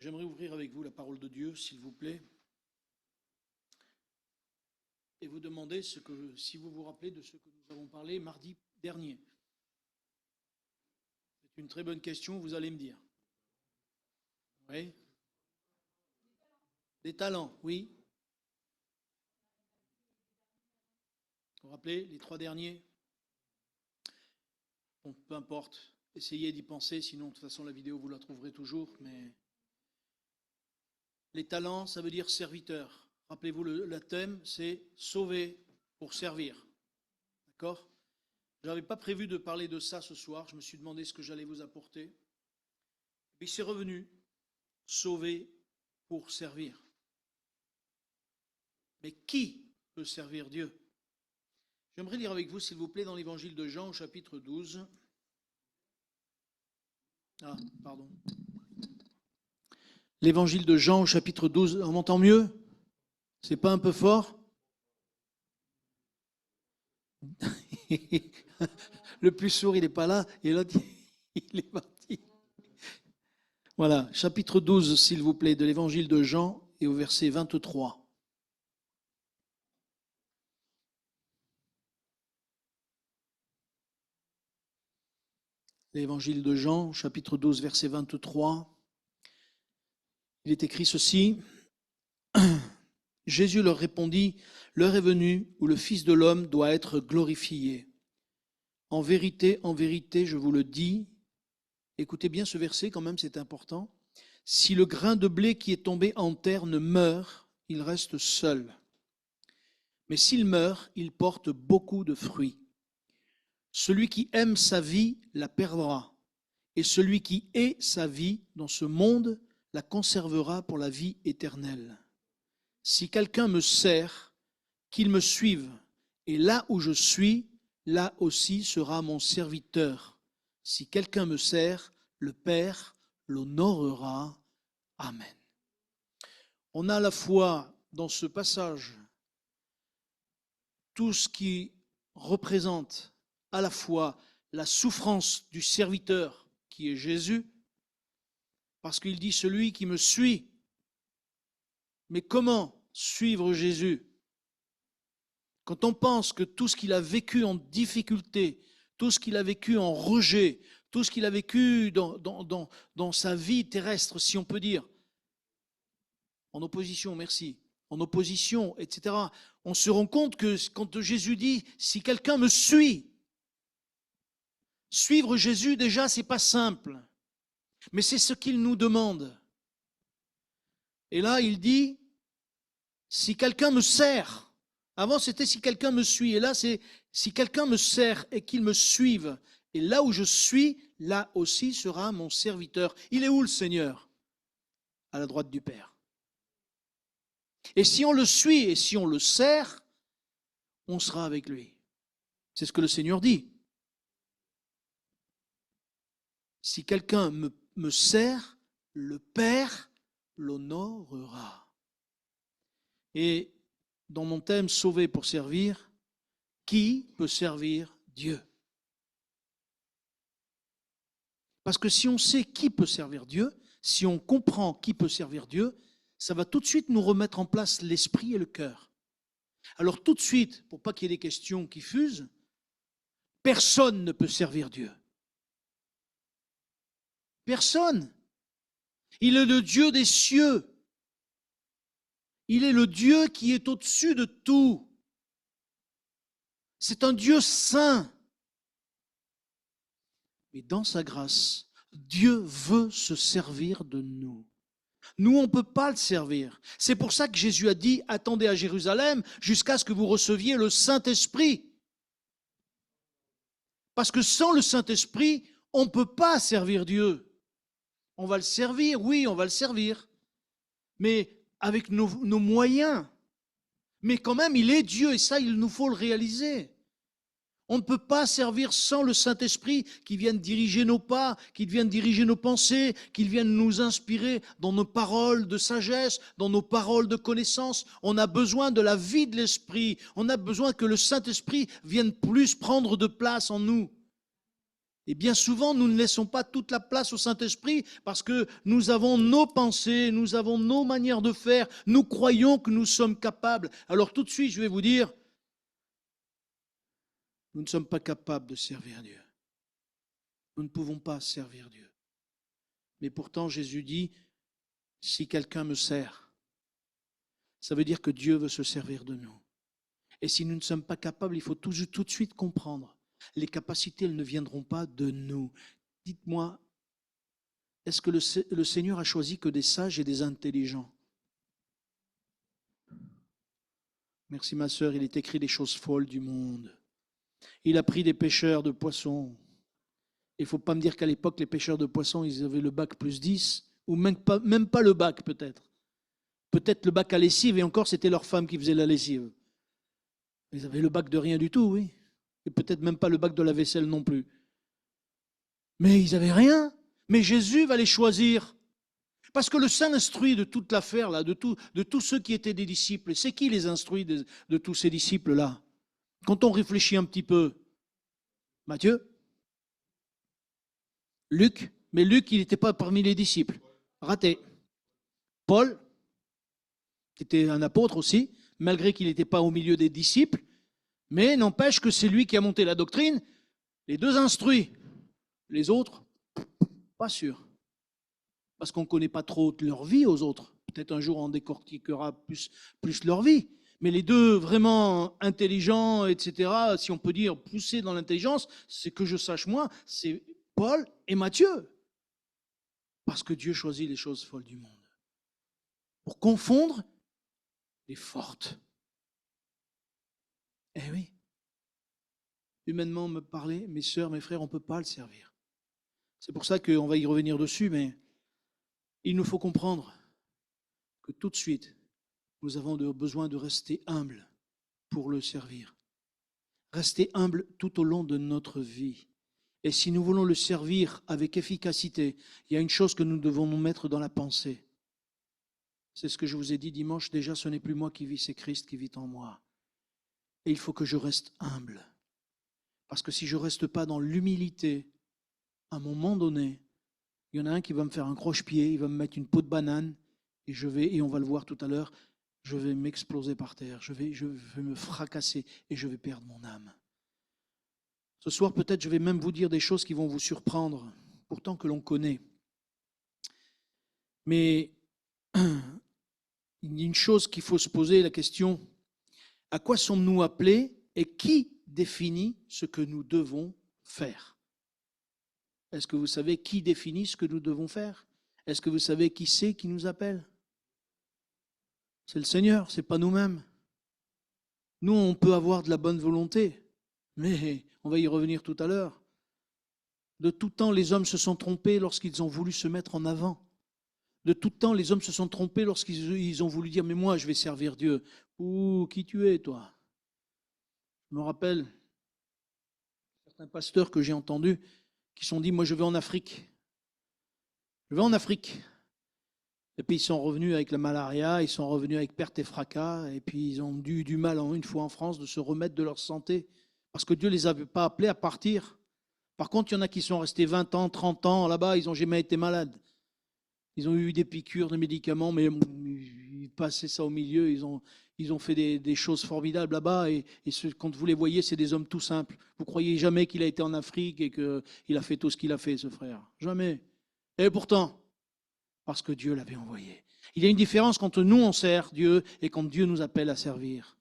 J'aimerais ouvrir avec vous la parole de Dieu, s'il vous plaît, et vous demander si vous vous rappelez de ce que nous avons parlé mardi dernier. C'est une très bonne question, vous allez me dire. Oui. Des talents, oui. Vous vous rappelez, les 3 derniers? Bon, peu importe, essayez d'y penser, sinon de toute façon la vidéo vous la trouverez toujours, mais les talents, ça veut dire serviteur. Rappelez-vous, le thème, c'est sauver pour servir. D'accord? Je n'avais pas prévu de parler de ça ce soir, je me suis demandé ce que j'allais vous apporter. Puis c'est revenu, sauver pour servir. Mais qui peut servir Dieu? J'aimerais lire avec vous, s'il vous plaît, dans l'évangile de Jean, au chapitre 12. Ah, pardon. L'évangile de Jean, au chapitre 12. On m'entend mieux? C'est pas un peu fort? Le plus sourd, il n'est pas là, et l'autre, il est parti. Voilà, chapitre 12, s'il vous plaît, de l'évangile de Jean, et au verset 23. L'évangile de Jean, chapitre 12, verset 23. Il est écrit ceci. Jésus leur répondit, « L'heure est venue où le Fils de l'homme doit être glorifié. En vérité, je vous le dis, écoutez bien ce verset quand même, c'est important. Si le grain de blé qui est tombé en terre ne meurt, il reste seul. Mais s'il meurt, il porte beaucoup de fruits. Celui qui aime sa vie la perdra, et celui qui hait sa vie dans ce monde la conservera pour la vie éternelle. Si quelqu'un me sert, qu'il me suive, et là où je suis, là aussi sera mon serviteur. Si quelqu'un me sert, le Père l'honorera. Amen. On a à la fois dans ce passage tout ce qui représente à la fois la souffrance du serviteur qui est Jésus, parce qu'il dit celui qui me suit. Mais comment suivre Jésus? Quand on pense que tout ce qu'il a vécu en difficulté, tout ce qu'il a vécu en rejet, tout ce qu'il a vécu dans sa vie terrestre, si on peut dire, en opposition, merci, en opposition, etc., on se rend compte que quand Jésus dit « si quelqu'un me suit », suivre Jésus, déjà, ce n'est pas simple, mais c'est ce qu'il nous demande. Et là, il dit « si quelqu'un me sert », avant c'était « si quelqu'un me suit », et là c'est « si quelqu'un me sert et qu'il me suive », et là où je suis, là aussi sera mon serviteur. Il est où le Seigneur? À la droite du Père. Et si on le suit et si on le sert, on sera avec lui. C'est ce que le Seigneur dit. Si quelqu'un me sert, le Père l'honorera. Et dans mon thème « Sauver pour servir », qui peut servir Dieu? Parce que si on sait qui peut servir Dieu, si on comprend qui peut servir Dieu, ça va tout de suite nous remettre en place l'esprit et le cœur. Alors tout de suite, pour pas qu'il y ait des questions qui fusent, personne ne peut servir Dieu. Personne. Il est le Dieu des cieux. Il est le Dieu qui est au-dessus de tout. C'est un Dieu saint. Mais dans sa grâce, Dieu veut se servir de nous. Nous, on ne peut pas le servir. C'est pour ça que Jésus a dit, attendez à Jérusalem jusqu'à ce que vous receviez le Saint-Esprit. Parce que sans le Saint-Esprit, on ne peut pas servir Dieu. On va le servir, oui, on va le servir. Mais avec nos moyens. Mais quand même, il est Dieu et ça, il nous faut le réaliser. On ne peut pas servir sans le Saint-Esprit qui vienne diriger nos pas, qui vienne diriger nos pensées, qui vienne nous inspirer dans nos paroles de sagesse, dans nos paroles de connaissance. On a besoin de la vie de l'Esprit. On a besoin que le Saint-Esprit vienne plus prendre de place en nous. Et bien souvent, nous ne laissons pas toute la place au Saint-Esprit parce que nous avons nos pensées, nous avons nos manières de faire, nous croyons que nous sommes capables. Alors tout de suite, je vais vous dire, nous ne sommes pas capables de servir Dieu. Nous ne pouvons pas servir Dieu. Mais pourtant, Jésus dit, si quelqu'un me sert, ça veut dire que Dieu veut se servir de nous. Et si nous ne sommes pas capables, il faut tout de suite comprendre. Les capacités, elles ne viendront pas de nous. Dites-moi, est-ce que le Seigneur a choisi que des sages et des intelligents? Merci ma sœur, il est écrit des choses folles du monde. Il a pris des pêcheurs de poissons. Il ne faut pas me dire qu'à l'époque, les pêcheurs de poissons, ils avaient le bac plus 10, ou même pas le bac peut-être. Peut-être le bac à lessive, et encore c'était leur femme qui faisait la lessive. Ils avaient le bac de rien du tout, oui. Et peut-être même pas le bac de la vaisselle non plus. Mais ils n'avaient rien. Mais Jésus va les choisir. Parce que le Saint instruit de toute l'affaire, là, de tous ceux qui étaient des disciples. C'est qui les instruit de tous ces disciples-là? Quand on réfléchit un petit peu, Matthieu, Luc, mais Luc, il n'était pas parmi les disciples. Raté. Paul, qui était un apôtre aussi, malgré qu'il n'était pas au milieu des disciples, mais n'empêche que c'est lui qui a monté la doctrine. Les deux instruits. Les autres, pas sûr. Parce qu'on ne connaît pas trop leur vie aux autres. Peut-être un jour on décortiquera plus leur vie. Mais les deux vraiment intelligents, etc., si on peut dire poussés dans l'intelligence, c'est que je sache moi, c'est Paul et Matthieu. Parce que Dieu choisit les choses folles du monde. Pour confondre les fortes. Eh oui. Humainement me parler, mes sœurs, mes frères, on ne peut pas le servir. C'est pour ça qu'on va y revenir dessus, mais il nous faut comprendre que tout de suite, nous avons besoin de rester humbles pour le servir. Rester humbles tout au long de notre vie. Et si nous voulons le servir avec efficacité, il y a une chose que nous devons nous mettre dans la pensée. C'est ce que je vous ai dit dimanche, déjà ce n'est plus moi qui vis, c'est Christ qui vit en moi. Et il faut que je reste humble. Parce que si je ne reste pas dans l'humilité, à un moment donné, il y en a un qui va me faire un croche-pied, il va me mettre une peau de banane, et on va le voir tout à l'heure, je vais m'exploser par terre, je vais me fracasser et je vais perdre mon âme. Ce soir, peut-être, je vais même vous dire des choses qui vont vous surprendre, pourtant que l'on connaît. Mais il y a une chose qu'il faut se poser, la question, à quoi sommes-nous appelés et qui définit ce que nous devons faire? Est-ce que vous savez qui définit ce que nous devons faire? Est-ce que vous savez qui c'est qui nous appelle? C'est le Seigneur, ce n'est pas nous-mêmes. Nous, on peut avoir de la bonne volonté, mais on va y revenir tout à l'heure. De tout temps, les hommes se sont trompés lorsqu'ils ont voulu se mettre en avant. De tout temps, les hommes se sont trompés lorsqu'ils ont voulu dire « mais moi, je vais servir Dieu ». Ouh, qui tu es, toi? Je me rappelle certains pasteurs que j'ai entendus qui se sont dit « moi, je vais en Afrique ». Je vais en Afrique. Et puis ils sont revenus avec la malaria, ils sont revenus avec perte et fracas, et puis ils ont eu du mal une fois en France de se remettre de leur santé, parce que Dieu ne les avait pas appelés à partir. Par contre, il y en a qui sont restés 20 ans, 30 ans là-bas, ils n'ont jamais été malades. Ils ont eu des piqûres de médicaments, mais ils passaient ça au milieu, ils ont fait des choses formidables là-bas, et quand vous les voyez, c'est des hommes tout simples. Vous ne croyez jamais qu'il a été en Afrique et qu'il a fait tout ce qu'il a fait, ce frère. Jamais. Et pourtant, parce que Dieu l'avait envoyé. Il y a une différence quand nous, on sert Dieu et quand Dieu nous appelle à servir.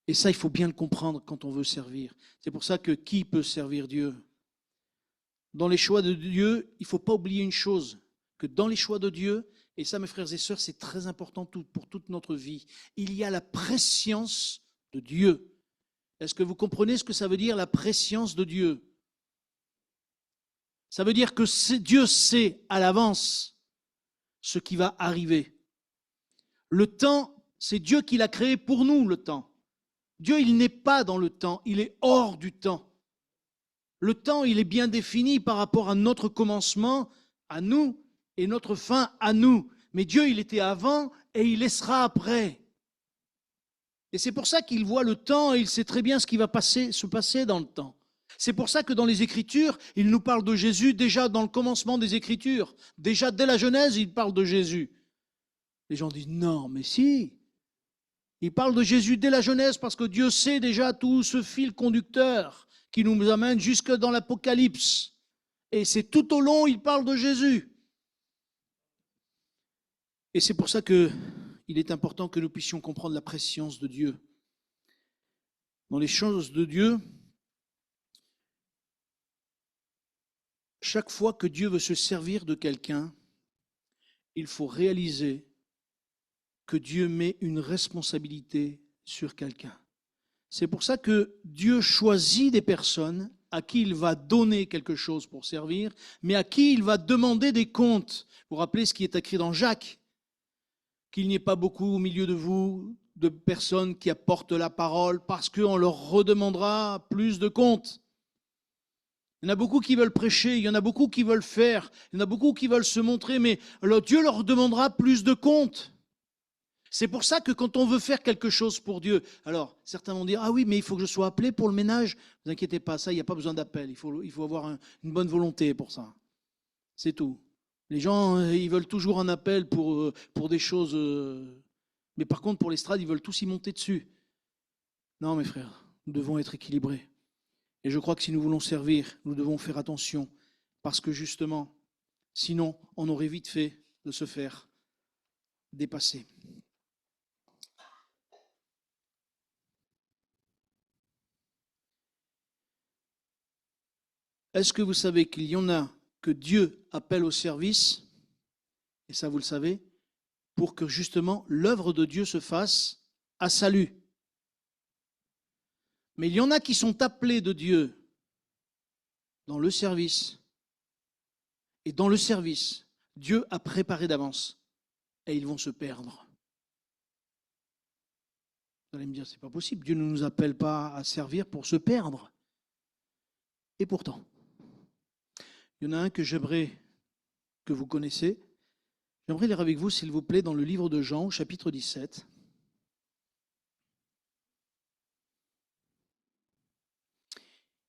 Et ça, il faut bien le comprendre quand on veut servir. C'est pour ça que qui peut servir Dieu? Dans les choix de Dieu, il ne faut pas oublier une chose, que dans les choix de Dieu, et ça, mes frères et sœurs, c'est très important pour toute notre vie, il y a la prescience de Dieu. Est-ce que vous comprenez ce que ça veut dire, la prescience de Dieu? Ça veut dire que Dieu sait à l'avance ce qui va arriver. Le temps, c'est Dieu qui l'a créé pour nous, le temps. Dieu, il n'est pas dans le temps, il est hors du temps. Le temps, il est bien défini par rapport à notre commencement, à nous, et notre fin, à nous. Mais Dieu, il était avant et il laissera après. Et c'est pour ça qu'il voit le temps et il sait très bien ce qui va se passer dans le temps. C'est pour ça que dans les Écritures, il nous parle de Jésus déjà dans le commencement des Écritures. Déjà dès la Genèse, il parle de Jésus. Les gens disent non, mais si. Il parle de Jésus dès la Genèse parce que Dieu sait déjà tout ce fil conducteur qui nous amène jusque dans l'Apocalypse. Et c'est tout au long, il parle de Jésus. Et c'est pour ça qu'il est important que nous puissions comprendre la préscience de Dieu. Dans les choses de Dieu, chaque fois que Dieu veut se servir de quelqu'un, il faut réaliser que Dieu met une responsabilité sur quelqu'un. C'est pour ça que Dieu choisit des personnes à qui il va donner quelque chose pour servir, mais à qui il va demander des comptes. Vous vous rappelez ce qui est écrit dans Jacques, qu'il n'y ait pas beaucoup au milieu de vous de personnes qui apportent la parole parce qu'on leur redemandera plus de comptes. Il y en a beaucoup qui veulent prêcher, il y en a beaucoup qui veulent faire, il y en a beaucoup qui veulent se montrer, mais alors Dieu leur demandera plus de comptes. C'est pour ça que quand on veut faire quelque chose pour Dieu, alors certains vont dire, ah oui, mais il faut que je sois appelé pour le ménage. Ne vous inquiétez pas, ça, il n'y a pas besoin d'appel, il faut avoir une bonne volonté pour ça. C'est tout. Les gens, ils veulent toujours un appel pour des choses, mais par contre, pour l'estrade, ils veulent tous y monter dessus. Non, mes frères, nous devons être équilibrés. Et je crois que si nous voulons servir, nous devons faire attention, parce que justement, sinon, on aurait vite fait de se faire dépasser. Est-ce que vous savez qu'il y en a que Dieu appelle au service, et ça vous le savez, pour que justement l'œuvre de Dieu se fasse à salut. Mais il y en a qui sont appelés de Dieu dans le service, et dans le service, Dieu a préparé d'avance, et ils vont se perdre. Vous allez me dire, c'est pas possible, Dieu ne nous appelle pas à servir pour se perdre. Et pourtant, il y en a un que j'aimerais que vous connaissez. J'aimerais lire avec vous, s'il vous plaît, dans le livre de Jean, au chapitre 17.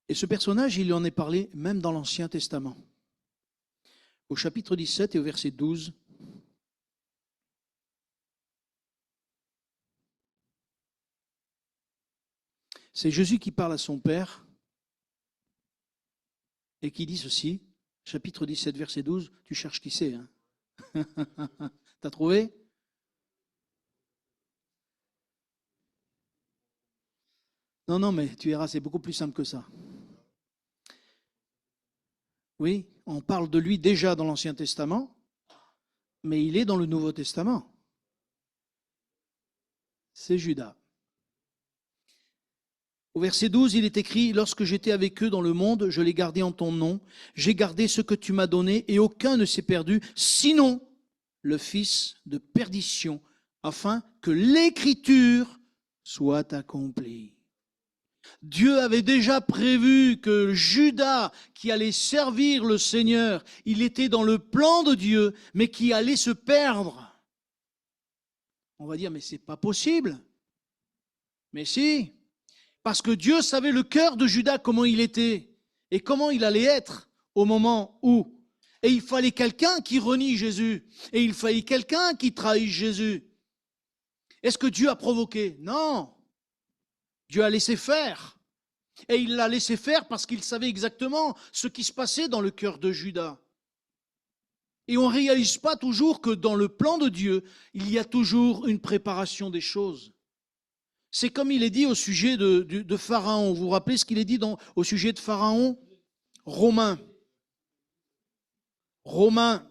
Et ce personnage, il en est parlé même dans l'Ancien Testament. Au chapitre 17 et au verset 12. C'est Jésus qui parle à son Père et qui dit ceci, chapitre 17, verset 12, tu cherches qui c'est, hein? T'as trouvé? Non, mais tu verras, c'est beaucoup plus simple que ça. Oui, on parle de lui déjà dans l'Ancien Testament, mais il est dans le Nouveau Testament. C'est Judas. Au verset 12, il est écrit, « Lorsque j'étais avec eux dans le monde, je les gardais en ton nom. J'ai gardé ce que tu m'as donné, et aucun ne s'est perdu, sinon le fils de perdition, afin que l'Écriture soit accomplie. » Dieu avait déjà prévu que Judas, qui allait servir le Seigneur, il était dans le plan de Dieu, mais qui allait se perdre. On va dire, mais c'est pas possible. Mais si. Parce que Dieu savait le cœur de Judas, comment il était et comment il allait être au moment où. Et il fallait quelqu'un qui renie Jésus. Et il fallait quelqu'un qui trahisse Jésus. Est-ce que Dieu a provoqué? Non. Dieu a laissé faire. Et il l'a laissé faire parce qu'il savait exactement ce qui se passait dans le cœur de Judas. Et on ne réalise pas toujours que dans le plan de Dieu, il y a toujours une préparation des choses. C'est comme il est dit au sujet de Pharaon. Vous vous rappelez ce qu'il est dit au sujet de Pharaon? Romains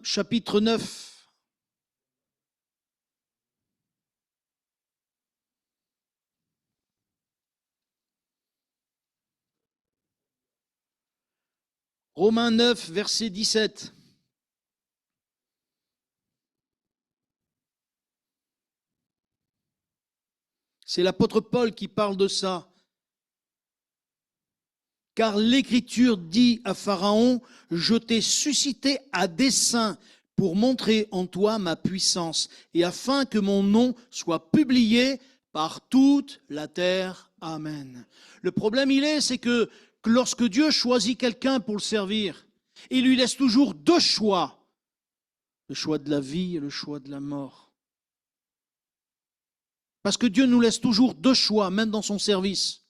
chapitre 9. Romains 9, verset 17. C'est l'apôtre Paul qui parle de ça. Car l'Écriture dit à Pharaon, « Je t'ai suscité à dessein pour montrer en toi ma puissance, et afin que mon nom soit publié par toute la terre. » Amen. Le problème, c'est que que lorsque Dieu choisit quelqu'un pour le servir, il lui laisse toujours deux choix. Le choix de la vie et le choix de la mort. Parce que Dieu nous laisse toujours deux choix, même dans son service.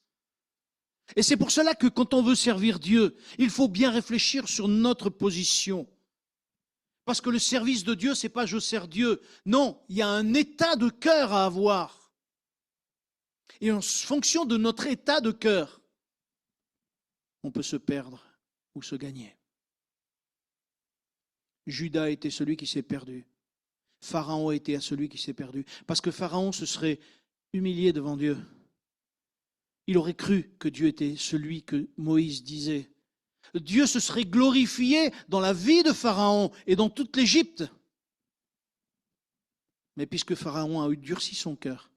Et c'est pour cela que quand on veut servir Dieu, il faut bien réfléchir sur notre position. Parce que le service de Dieu, ce n'est pas je sers Dieu. Non, il y a un état de cœur à avoir. Et en fonction de notre état de cœur, on peut se perdre ou se gagner. Judas était celui qui s'est perdu. Pharaon a été à celui qui s'est perdu. Parce que Pharaon se serait humilié devant Dieu. Il aurait cru que Dieu était celui que Moïse disait. Dieu se serait glorifié dans la vie de Pharaon et dans toute l'Égypte. Mais puisque Pharaon a eu durci son cœur,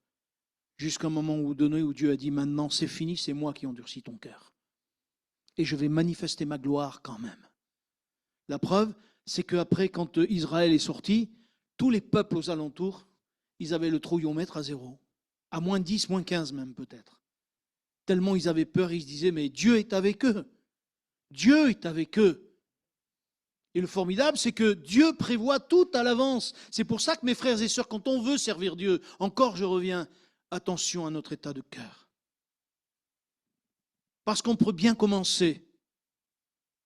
jusqu'à un moment donné où Dieu a dit, maintenant c'est fini, c'est moi qui endurcis ton cœur. Et je vais manifester ma gloire quand même. La preuve, c'est qu'après, quand Israël est sorti, tous les peuples aux alentours, ils avaient le trouillomètre à zéro. À moins 10, moins 15 même peut-être. Tellement ils avaient peur, ils se disaient, mais Dieu est avec eux. Dieu est avec eux. Et le formidable, c'est que Dieu prévoit tout à l'avance. C'est pour ça que mes frères et sœurs, quand on veut servir Dieu, encore je reviens, attention à notre état de cœur. Parce qu'on peut bien commencer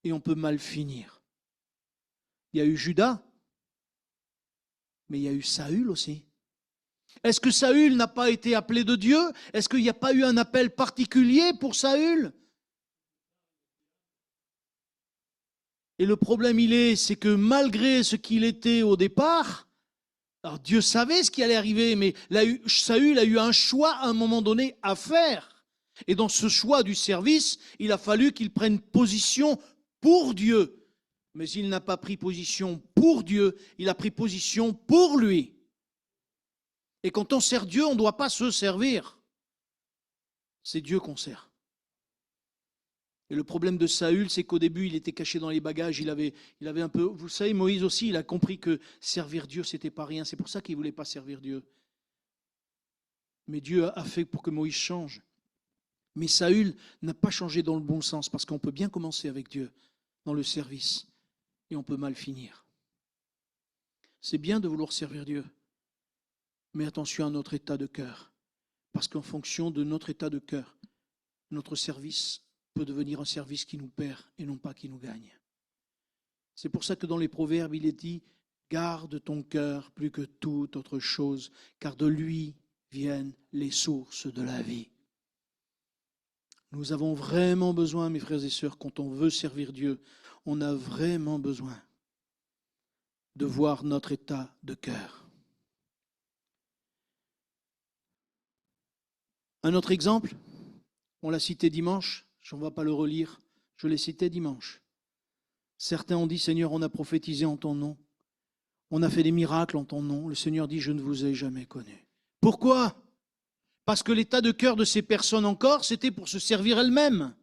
et on peut mal finir. Il y a eu Judas, mais il y a eu Saül aussi. Est-ce que Saül n'a pas été appelé de Dieu? Est-ce qu'il n'y a pas eu un appel particulier pour Saül? Et le problème, c'est que malgré ce qu'il était au départ, alors Dieu savait ce qui allait arriver, mais Saül a eu un choix à un moment donné à faire. Et dans ce choix du service, il a fallu qu'il prenne position pour Dieu. Mais il n'a pas pris position pour Dieu, il a pris position pour lui. Et quand on sert Dieu, on ne doit pas se servir. C'est Dieu qu'on sert. Et le problème de Saül, c'est qu'au début, il était caché dans les bagages, il avait un peu... Vous savez, Moïse aussi, il a compris que servir Dieu, ce n'était pas rien. C'est pour ça qu'il ne voulait pas servir Dieu. Mais Dieu a fait pour que Moïse change. Mais Saül n'a pas changé dans le bon sens, parce qu'on peut bien commencer avec Dieu dans le service, et on peut mal finir. C'est bien de vouloir servir Dieu, mais attention à notre état de cœur, parce qu'en fonction de notre état de cœur, notre service peut devenir un service qui nous perd et non pas qui nous gagne. C'est pour ça que dans les Proverbes, il est dit « Garde ton cœur plus que toute autre chose, car de lui viennent les sources de la vie. » Nous avons vraiment besoin, mes frères et sœurs, quand on veut servir Dieu, on a vraiment besoin de voir notre état de cœur. Un autre exemple, on l'a cité dimanche, je ne vais pas le relire, je l'ai cité dimanche. Certains ont dit, Seigneur, on a prophétisé en ton nom, on a fait des miracles en ton nom. Le Seigneur dit, je ne vous ai jamais connu. Pourquoi ? Parce que l'état de cœur de ces personnes encore, c'était pour se servir elles-mêmes.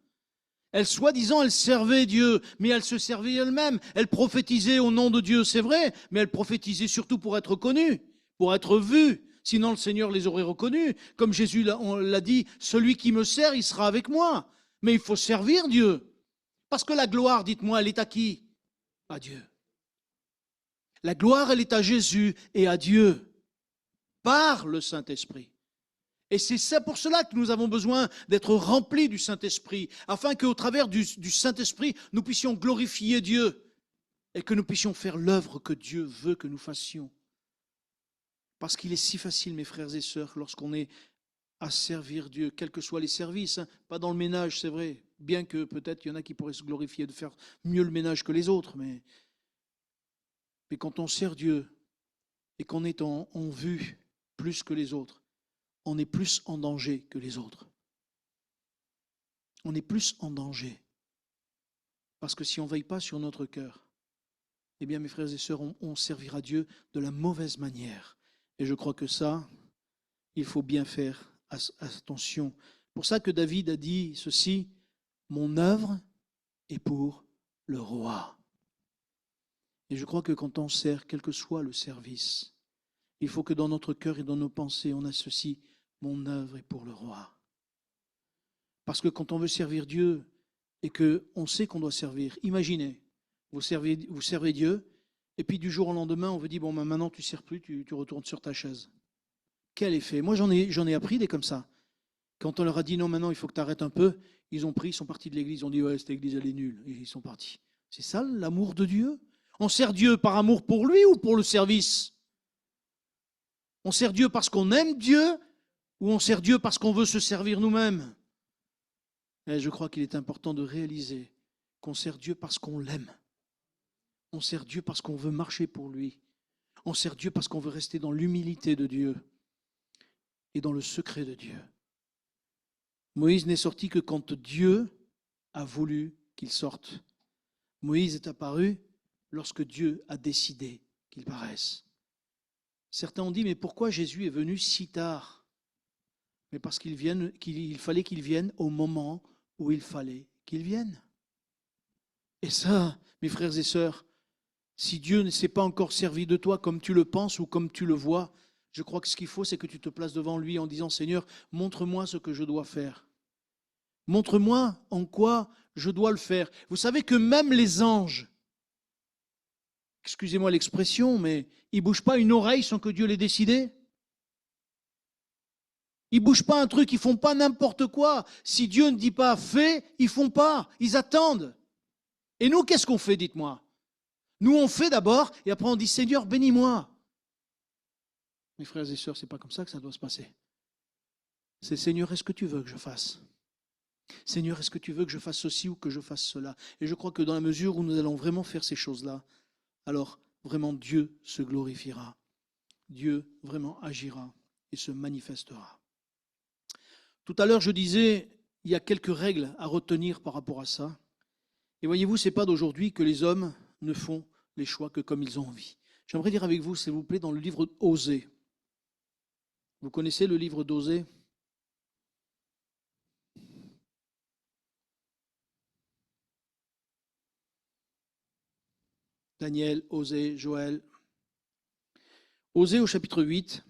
Elles, soi-disant, elles servaient Dieu, mais elles se servaient elles-mêmes. Elles prophétisaient au nom de Dieu, c'est vrai, mais elles prophétisaient surtout pour être connues, pour être vues. Sinon, le Seigneur les aurait reconnues. Comme Jésus l'a dit, celui qui me sert, il sera avec moi. Mais il faut servir Dieu. Parce que la gloire, dites-moi, elle est à qui? À Dieu. La gloire, elle est à Jésus et à Dieu, par le Saint-Esprit. Et c'est ça pour cela que nous avons besoin d'être remplis du Saint-Esprit, afin qu'au travers du Saint-Esprit, nous puissions glorifier Dieu et que nous puissions faire l'œuvre que Dieu veut que nous fassions. Parce qu'il est si facile, mes frères et sœurs, lorsqu'on est à servir Dieu, quels que soient les services, pas dans le ménage, c'est vrai, bien que peut-être il y en a qui pourraient se glorifier de faire mieux le ménage que les autres, mais quand on sert Dieu et qu'on est en vue plus que les autres, on est plus en danger que les autres. On est plus en danger. Parce que si on ne veille pas sur notre cœur, eh bien mes frères et sœurs, on servira Dieu de la mauvaise manière. Et je crois que ça, il faut bien faire attention. C'est pour ça que David a dit ceci, mon œuvre est pour le roi. Et je crois que quand on sert, quel que soit le service, il faut que dans notre cœur et dans nos pensées, on associe mon œuvre est pour le roi. Parce que quand on veut servir Dieu et qu'on sait qu'on doit servir. Imaginez, vous servez Dieu, et puis du jour au lendemain, on vous dit, bon, ben, maintenant tu ne sers plus, tu retournes sur ta chaise. Quel effet? Moi, j'en ai appris des comme ça. Quand on leur a dit, non, maintenant, il faut que tu arrêtes un peu, ils ont pris, ils sont partis de l'église, ils ont dit, ouais, cette église, elle est nulle, et ils sont partis. C'est ça l'amour de Dieu? On sert Dieu par amour pour lui ou pour le service? On sert Dieu parce qu'on aime Dieu ou on sert Dieu parce qu'on veut se servir nous-mêmes? Et je crois qu'il est important de réaliser qu'on sert Dieu parce qu'on l'aime. On sert Dieu parce qu'on veut marcher pour lui. On sert Dieu parce qu'on veut rester dans l'humilité de Dieu et dans le secret de Dieu. Moïse n'est sorti que quand Dieu a voulu qu'il sorte. Moïse est apparu lorsque Dieu a décidé qu'il paraisse. Certains ont dit, mais pourquoi Jésus est venu si tard? Mais parce qu'il fallait qu'il vienne au moment où il fallait qu'il vienne. Et ça, mes frères et sœurs, si Dieu ne s'est pas encore servi de toi comme tu le penses ou comme tu le vois, je crois que ce qu'il faut, c'est que tu te places devant lui en disant, Seigneur, montre-moi ce que je dois faire. Montre-moi en quoi je dois le faire. Vous savez que même les anges, excusez-moi l'expression, mais ils ne bougent pas une oreille sans que Dieu l'ait décidé. Ils ne bougent pas un truc, ils ne font pas n'importe quoi. Si Dieu ne dit pas fais, ils ne font pas, ils attendent. Et nous, qu'est-ce qu'on fait, dites-moi? Nous, on fait d'abord, et après on dit, Seigneur, bénis-moi. Mes frères et sœurs, ce n'est pas comme ça que ça doit se passer. C'est, Seigneur, est-ce que tu veux que je fasse? Seigneur, est-ce que tu veux que je fasse ceci ou que je fasse cela? Et je crois que dans la mesure où nous allons vraiment faire ces choses-là, alors vraiment Dieu se glorifiera. Dieu vraiment agira et se manifestera. Tout à l'heure, je disais, il y a quelques règles à retenir par rapport à ça. Et voyez-vous, ce n'est pas d'aujourd'hui que les hommes ne font les choix que comme ils ont envie. J'aimerais dire avec vous, s'il vous plaît, dans le livre Osée. Vous connaissez le livre d'Osée? Daniel, Osée, Joël. Osée au chapitre 8.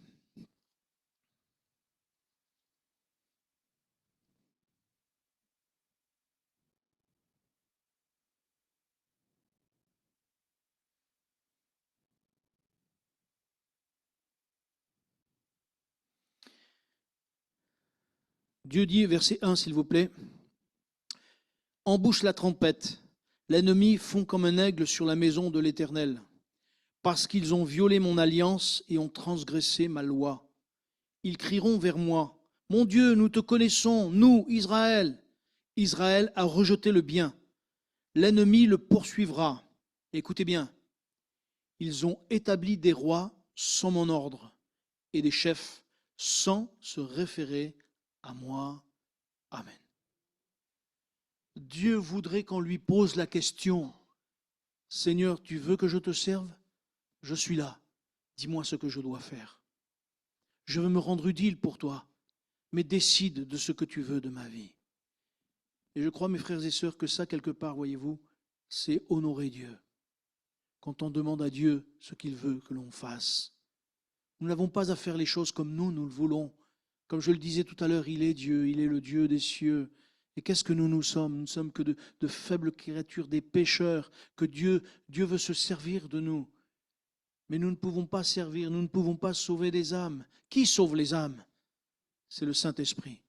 Dieu dit, verset 1, s'il vous plaît, « Embouche la trompette, l'ennemi fond comme un aigle sur la maison de l'Éternel, parce qu'ils ont violé mon alliance et ont transgressé ma loi. Ils crieront vers moi, « Mon Dieu, nous te connaissons, nous, Israël. » Israël a rejeté le bien. L'ennemi le poursuivra. Écoutez bien, ils ont établi des rois sans mon ordre et des chefs sans se référer à moi. Amen. Dieu voudrait qu'on lui pose la question, Seigneur, tu veux que je te serve? Je suis là. Dis-moi ce que je dois faire. Je veux me rendre utile pour toi, mais décide de ce que tu veux de ma vie. Et je crois, mes frères et sœurs, que ça, quelque part, voyez-vous, c'est honorer Dieu. Quand on demande à Dieu ce qu'il veut que l'on fasse. Nous n'avons pas à faire les choses comme nous le voulons. Comme je le disais tout à l'heure, il est Dieu, il est le Dieu des cieux. Et qu'est-ce que nous sommes? Nous ne sommes que de faibles créatures, des pécheurs, que Dieu veut se servir de nous. Mais nous ne pouvons pas servir, nous ne pouvons pas sauver des âmes. Qui sauve les âmes? C'est le Saint-Esprit.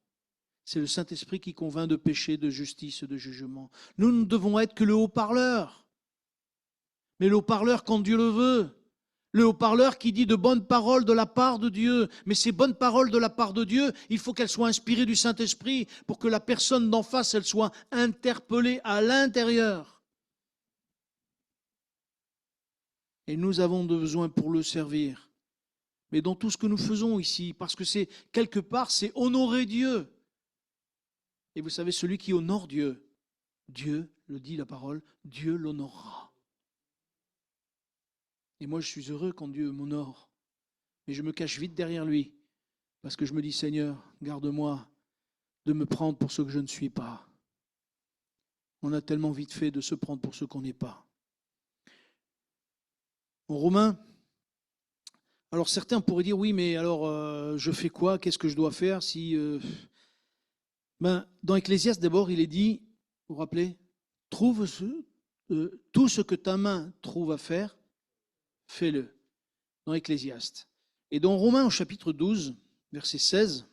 C'est le Saint-Esprit qui convainc de péché, de justice, de jugement. Nous ne devons être que le haut-parleur. Mais le haut-parleur quand Dieu le veut. Le haut-parleur qui dit de bonnes paroles de la part de Dieu. Mais ces bonnes paroles de la part de Dieu, il faut qu'elles soient inspirées du Saint-Esprit pour que la personne d'en face, elle soit interpellée à l'intérieur. Et nous avons besoin pour le servir. Mais dans tout ce que nous faisons ici, parce que c'est quelque part, c'est honorer Dieu. Et vous savez, celui qui honore Dieu, Dieu, le dit la parole, Dieu l'honorera. Et moi, je suis heureux quand Dieu m'honore. Mais je me cache vite derrière lui. Parce que je me dis, Seigneur, garde-moi de me prendre pour ce que je ne suis pas. On a tellement vite fait de se prendre pour ce qu'on n'est pas. En Romains, alors certains pourraient dire, oui, mais alors je fais quoi? Qu'est-ce que je dois faire si... Dans Ecclésiaste, d'abord, il est dit, vous vous rappelez? Trouve tout ce que ta main trouve à faire, fais-le. Dans Ecclésiaste. Et dans Romains au chapitre 12, verset 16,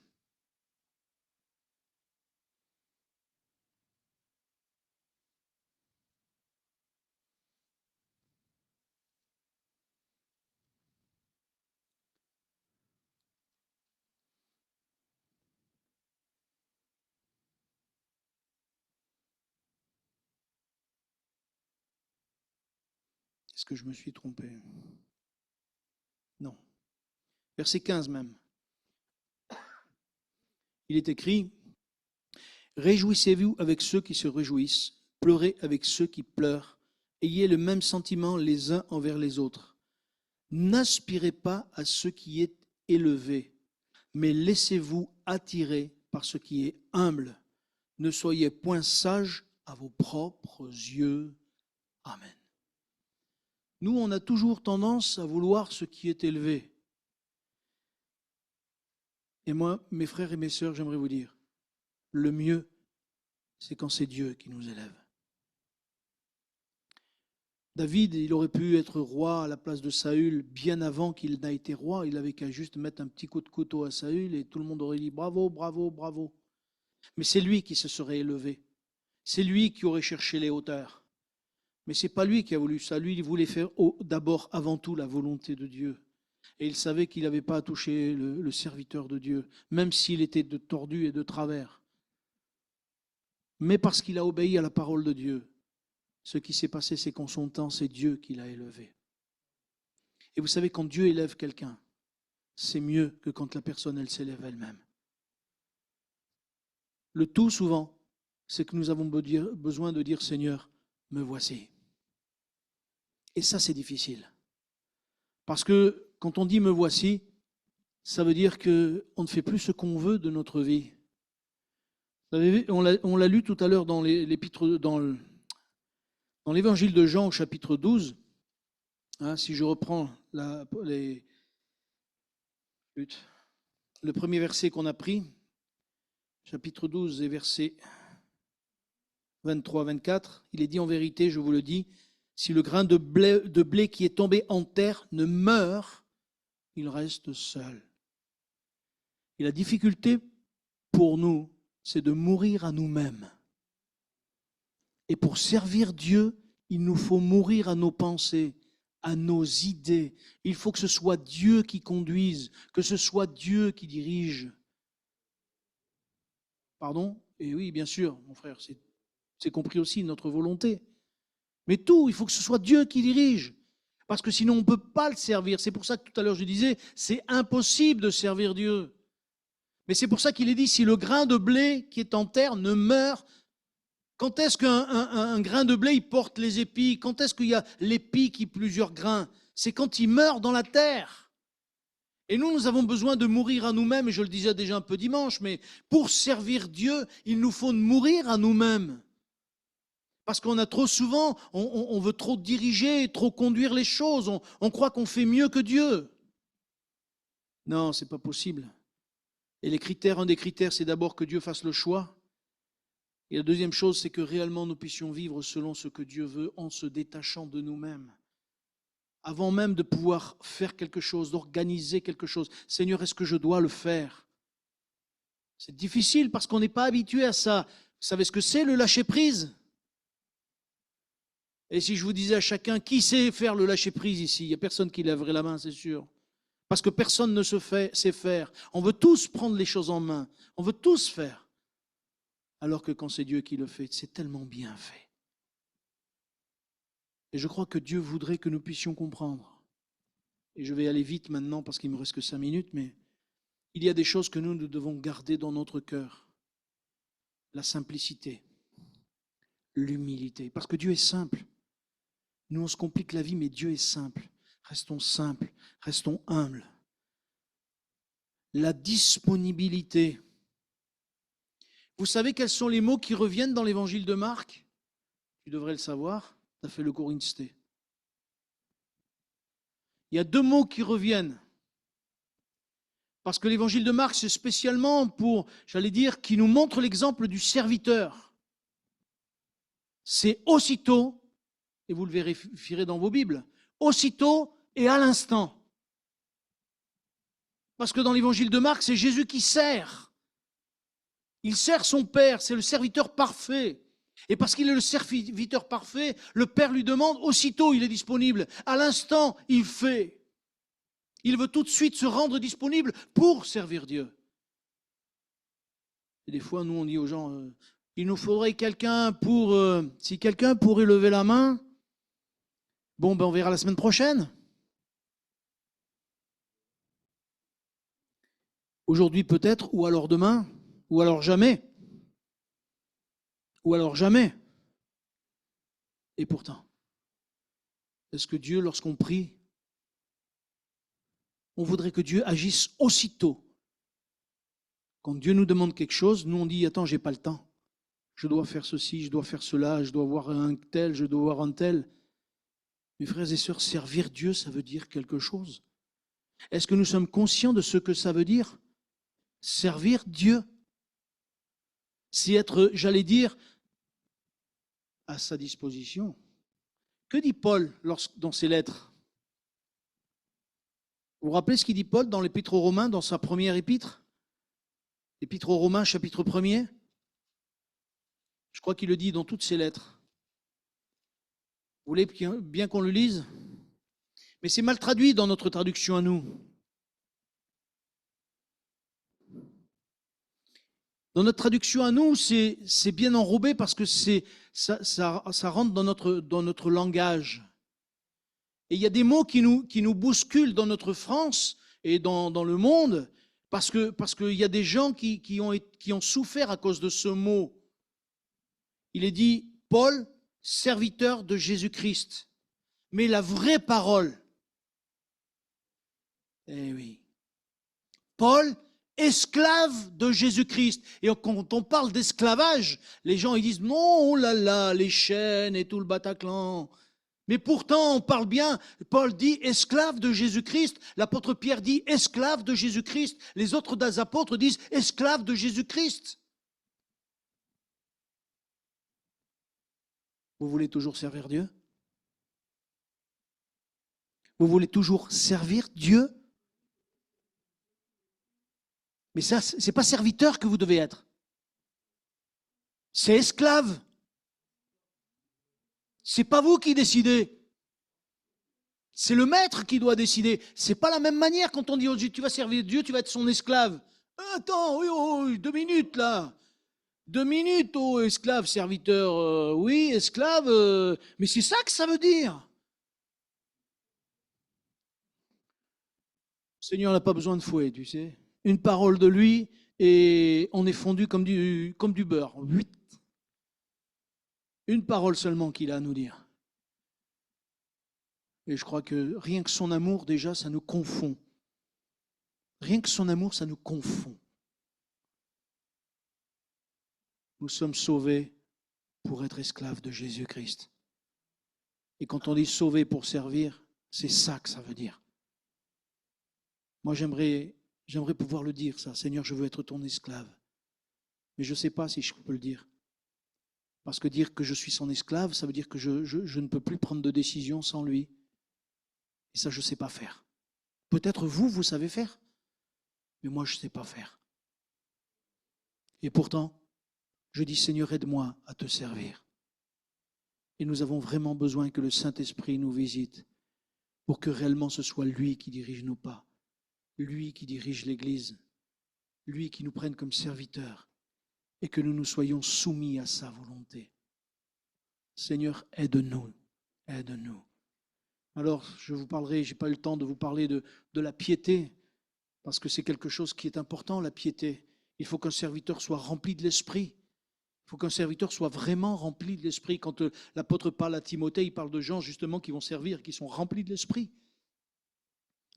est-ce que je me suis trompé? Non. Verset 15 même. Il est écrit, réjouissez-vous avec ceux qui se réjouissent, pleurez avec ceux qui pleurent, ayez le même sentiment les uns envers les autres. N'aspirez pas à ce qui est élevé, mais laissez-vous attirer par ce qui est humble. Ne soyez point sages à vos propres yeux. Amen. Nous, on a toujours tendance à vouloir ce qui est élevé. Et moi, mes frères et mes sœurs, j'aimerais vous dire, le mieux, c'est quand c'est Dieu qui nous élève. David, il aurait pu être roi à la place de Saül bien avant qu'il n'a été roi. Il avait qu'à juste mettre un petit coup de couteau à Saül et tout le monde aurait dit bravo, bravo, bravo. Mais c'est lui qui se serait élevé. C'est lui qui aurait cherché les hauteurs. Mais ce n'est pas lui qui a voulu ça. Lui, il voulait faire d'abord, avant tout, la volonté de Dieu. Et il savait qu'il n'avait pas à toucher le serviteur de Dieu, même s'il était de tordu et de travers. Mais parce qu'il a obéi à la parole de Dieu, ce qui s'est passé, c'est qu'en son temps, c'est Dieu qui l'a élevé. Et vous savez, quand Dieu élève quelqu'un, c'est mieux que quand la personne, elle s'élève elle-même. Le tout, souvent, c'est que nous avons besoin de dire, Seigneur, me voici. Et ça, c'est difficile. Parce que quand on dit me voici, ça veut dire qu'on ne fait plus ce qu'on veut de notre vie. Vous savez, on l'a lu tout à l'heure dans l'épître, dans l'évangile de Jean au chapitre 12. Hein, si je reprends le premier verset qu'on a pris, chapitre 12 et verset 23-24, il est dit en vérité, je vous le dis, si le grain de blé qui est tombé en terre ne meurt, il reste seul. Et la difficulté pour nous, c'est de mourir à nous-mêmes. Et pour servir Dieu, il nous faut mourir à nos pensées, à nos idées. Il faut que ce soit Dieu qui conduise, que ce soit Dieu qui dirige. Pardon? Et oui, bien sûr, mon frère, c'est compris aussi notre volonté. Mais tout, il faut que ce soit Dieu qui dirige. Parce que sinon, on ne peut pas le servir. C'est pour ça que tout à l'heure, je disais, c'est impossible de servir Dieu. Mais c'est pour ça qu'il est dit, si le grain de blé qui est en terre ne meurt, quand est-ce qu'un grain de blé, il porte les épis? Quand est-ce qu'il y a l'épi qui plusieurs grains? C'est quand il meurt dans la terre. Et nous avons besoin de mourir à nous-mêmes, et je le disais déjà un peu dimanche, mais pour servir Dieu, il nous faut mourir à nous-mêmes. Parce qu'on a trop souvent, on veut trop diriger, trop conduire les choses, on croit qu'on fait mieux que Dieu. Non, ce n'est pas possible. Et un des critères, c'est d'abord que Dieu fasse le choix. Et la deuxième chose, c'est que réellement nous puissions vivre selon ce que Dieu veut en se détachant de nous-mêmes. Avant même de pouvoir faire quelque chose, d'organiser quelque chose. Seigneur, est-ce que je dois le faire? C'est difficile parce qu'on n'est pas habitué à ça. Vous savez ce que c'est le lâcher-prise? Et si je vous disais à chacun, qui sait faire le lâcher-prise ici? Il n'y a personne qui lèverait la main, c'est sûr. Parce que personne ne sait faire. On veut tous prendre les choses en main. On veut tous faire. Alors que quand c'est Dieu qui le fait, c'est tellement bien fait. Et je crois que Dieu voudrait que nous puissions comprendre. Et je vais aller vite maintenant parce qu'il ne me reste que 5 minutes, mais il y a des choses que nous devons garder dans notre cœur. La simplicité, l'humilité. Parce que Dieu est simple. Nous, on se complique la vie, mais Dieu est simple. Restons simples, restons humbles. La disponibilité. Vous savez quels sont les mots qui reviennent dans l'évangile de Marc? Tu devrais le savoir, tu as fait le cours Insté. Il y a 2 mots qui reviennent. Parce que l'évangile de Marc, c'est spécialement pour, j'allais dire, qui nous montre l'exemple du serviteur. c'est aussitôt, et vous le vérifierez dans vos Bibles, aussitôt et à l'instant. Parce que dans l'évangile de Marc, c'est Jésus qui sert. Il sert son Père, c'est le serviteur parfait. Et parce qu'il est le serviteur parfait, le Père lui demande, aussitôt il est disponible, à l'instant il fait. Il veut tout de suite se rendre disponible pour servir Dieu. Et des fois, nous on dit aux gens, il nous faudrait quelqu'un pour... si quelqu'un pourrait lever la main, bon ben on verra la semaine prochaine. Aujourd'hui peut-être, ou alors demain, ou alors jamais. Ou alors jamais. Et pourtant, est-ce que Dieu, lorsqu'on prie, on voudrait que Dieu agisse aussitôt? Quand Dieu nous demande quelque chose, nous on dit, attends, j'ai pas le temps. Je dois faire ceci, je dois faire cela, je dois voir un tel, je dois voir un tel. Mes frères et sœurs, servir Dieu, ça veut dire quelque chose. Est-ce que nous sommes conscients de ce que ça veut dire? Servir Dieu. C'est être, j'allais dire, à sa disposition. Que dit Paul dans ses lettres? Vous vous rappelez ce qu'il dit Paul dans l'Épître aux Romains, dans sa première épître? L'Épître aux Romains, chapitre 1er. Je crois qu'il le dit dans toutes ses lettres. Vous voulez bien qu'on le lise? Mais c'est mal traduit dans notre traduction à nous. Dans notre traduction à nous, c'est bien enrobé parce que ça rentre dans notre langage. Et il y a des mots qui nous bousculent dans notre France et dans le monde parce qu'il y a des gens qui ont souffert à cause de ce mot. Il est dit, Paul, serviteur de Jésus-Christ. Mais la vraie parole, eh oui, Paul, esclave de Jésus-Christ. Et quand on parle d'esclavage, les gens ils disent non, oh là là, les chaînes et tout le Bataclan. Mais pourtant, on parle bien. Paul dit esclave de Jésus-Christ. L'apôtre Pierre dit esclave de Jésus-Christ. Les autres apôtres disent esclave de Jésus-Christ. Vous voulez toujours servir Dieu? Vous voulez toujours servir Dieu? Mais ça, ce n'est pas serviteur que vous devez être. C'est esclave. Ce n'est pas vous qui décidez. C'est le maître qui doit décider. Ce n'est pas la même manière quand on dit oh, tu vas servir Dieu, tu vas être son esclave. Attends, oui, 2 minutes là. 2 minutes, oh, esclave, serviteur, oui, esclave, mais c'est ça que ça veut dire. Le Seigneur n'a pas besoin de fouet, tu sais. Une parole de lui et on est fondu comme du beurre. 8. Une parole seulement qu'il a à nous dire. Et je crois que rien que son amour, déjà, ça nous confond. Rien que son amour, ça nous confond. Nous sommes sauvés pour être esclaves de Jésus-Christ. Et quand on dit sauvés pour servir, c'est ça que ça veut dire. Moi, j'aimerais pouvoir le dire, ça. Seigneur, je veux être ton esclave. Mais je ne sais pas si je peux le dire. Parce que dire que je suis son esclave, ça veut dire que je ne peux plus prendre de décision sans lui. Et ça, je ne sais pas faire. Peut-être vous savez faire. Mais moi, je ne sais pas faire. Et pourtant, je dis, Seigneur, aide-moi à te servir. Et nous avons vraiment besoin que le Saint-Esprit nous visite pour que réellement ce soit lui qui dirige nos pas, lui qui dirige l'Église, lui qui nous prenne comme serviteurs et que nous soyons soumis à sa volonté. Seigneur, aide-nous, aide-nous. Alors, je vous parlerai, je n'ai pas eu le temps de vous parler de la piété, parce que c'est quelque chose qui est important, la piété. Il faut qu'un serviteur soit rempli de l'Esprit. Il faut qu'un serviteur soit vraiment rempli de l'Esprit. Quand l'apôtre parle à Timothée, il parle de gens justement qui vont servir, qui sont remplis de l'Esprit.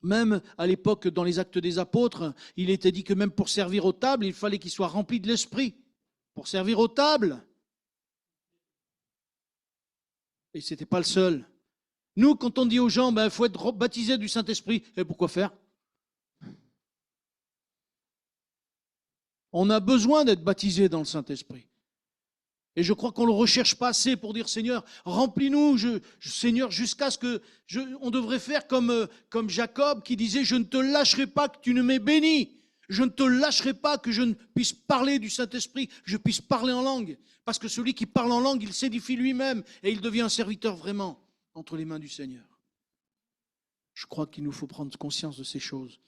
Même à l'époque, dans les Actes des Apôtres, il était dit que même pour servir aux tables, il fallait qu'il soit rempli de l'Esprit. Pour servir aux tables. Et ce n'était pas le seul. Nous, quand on dit aux gens, il faut être baptisé du Saint-Esprit, et pourquoi faire? On a besoin d'être baptisé dans le Saint-Esprit. Et je crois qu'on ne le recherche pas assez pour dire, Seigneur, remplis-nous, Seigneur, jusqu'à ce que... on devrait faire comme Jacob qui disait, je ne te lâcherai pas que tu ne m'aies béni. Je ne te lâcherai pas que je ne puisse parler du Saint-Esprit, que je puisse parler en langue. Parce que celui qui parle en langue, il s'édifie lui-même et il devient un serviteur vraiment entre les mains du Seigneur. Je crois qu'il nous faut prendre conscience de ces choses.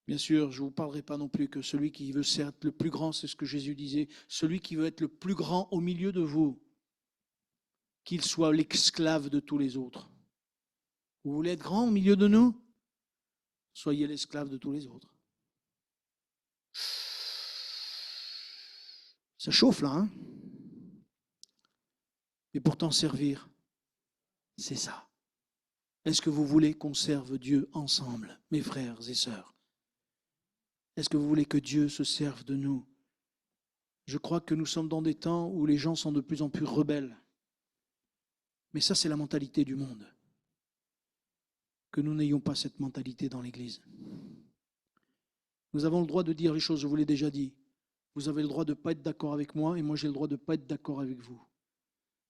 Bien sûr, je ne vous parlerai pas non plus que celui qui veut être le plus grand, c'est ce que Jésus disait, celui qui veut être le plus grand au milieu de vous, qu'il soit l'esclave de tous les autres. Vous voulez être grand au milieu de nous? Soyez l'esclave de tous les autres. Ça chauffe là, hein? Mais pourtant servir, c'est ça. Est-ce que vous voulez qu'on serve Dieu ensemble, mes frères et sœurs? Est-ce que vous voulez que Dieu se serve de nous? Je crois que nous sommes dans des temps où les gens sont de plus en plus rebelles. Mais ça, c'est la mentalité du monde. Que nous n'ayons pas cette mentalité dans l'Église. Nous avons le droit de dire les choses, je vous l'ai déjà dit. Vous avez le droit de ne pas être d'accord avec moi et moi j'ai le droit de ne pas être d'accord avec vous.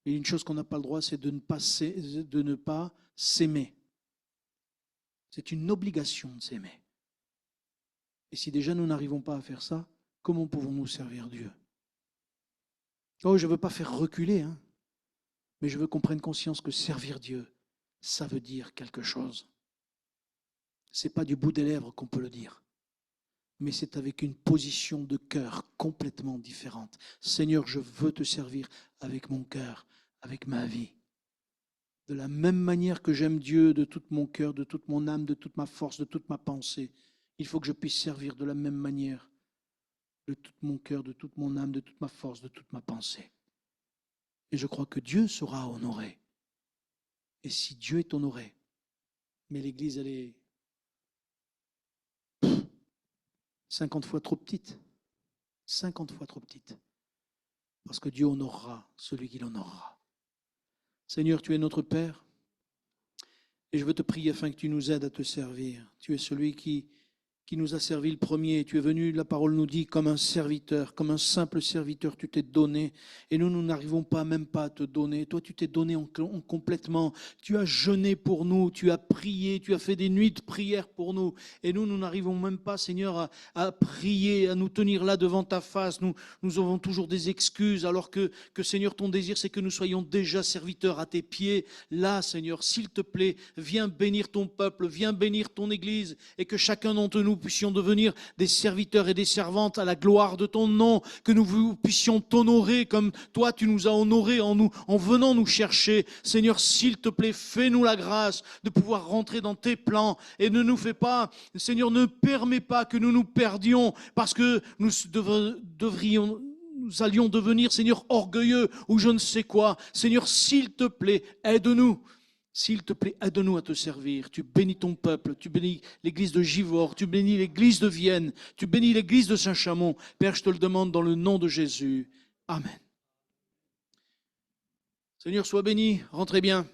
Et une chose qu'on n'a pas le droit, c'est de ne pas s'aimer. C'est une obligation de s'aimer. Et si déjà nous n'arrivons pas à faire ça, comment pouvons-nous servir Dieu? Oh, je ne veux pas faire reculer, hein, mais je veux qu'on prenne conscience que servir Dieu, ça veut dire quelque chose. Ce n'est pas du bout des lèvres qu'on peut le dire, mais c'est avec une position de cœur complètement différente. Seigneur, je veux te servir avec mon cœur, avec ma vie. De la même manière que j'aime Dieu de tout mon cœur, de toute mon âme, de toute ma force, de toute ma pensée, il faut que je puisse servir de la même manière, de tout mon cœur, de toute mon âme, de toute ma force, de toute ma pensée. Et je crois que Dieu sera honoré. Et si Dieu est honoré, mais l'Église, elle est 50 fois trop petite. 50 fois trop petite. Parce que Dieu honorera celui qui l'honorera. Seigneur, tu es notre Père. Et je veux te prier afin que tu nous aides à te servir. Tu es celui qui nous a servi le premier. Tu es venu, la parole nous dit, comme un serviteur, comme un simple serviteur, tu t'es donné. Et nous n'arrivons pas, même pas à te donner. Toi, tu t'es donné complètement. Tu as jeûné pour nous, tu as prié, tu as fait des nuits de prière pour nous. Et nous n'arrivons même pas, Seigneur, à prier, à nous tenir là devant ta face. Nous avons toujours des excuses, alors que Seigneur, ton désir, c'est que nous soyons déjà serviteurs à tes pieds. Là, Seigneur, s'il te plaît, viens bénir ton peuple, viens bénir ton Église, et que chacun d'entre nous puissions devenir des serviteurs et des servantes à la gloire de ton nom, que nous puissions t'honorer comme toi tu nous as honorés en venant nous chercher. Seigneur, s'il te plaît, fais-nous la grâce de pouvoir rentrer dans tes plans et ne nous fais pas, Seigneur, ne permets pas que nous nous perdions parce que nous allions devenir, Seigneur, orgueilleux ou je ne sais quoi. Seigneur, s'il te plaît, aide-nous. S'il te plaît, aide-nous à te servir. Tu bénis ton peuple, tu bénis l'église de Givors, tu bénis l'église de Vienne, tu bénis l'église de Saint-Chamond. Père, je te le demande dans le nom de Jésus. Amen. Seigneur, sois béni, rentrez bien.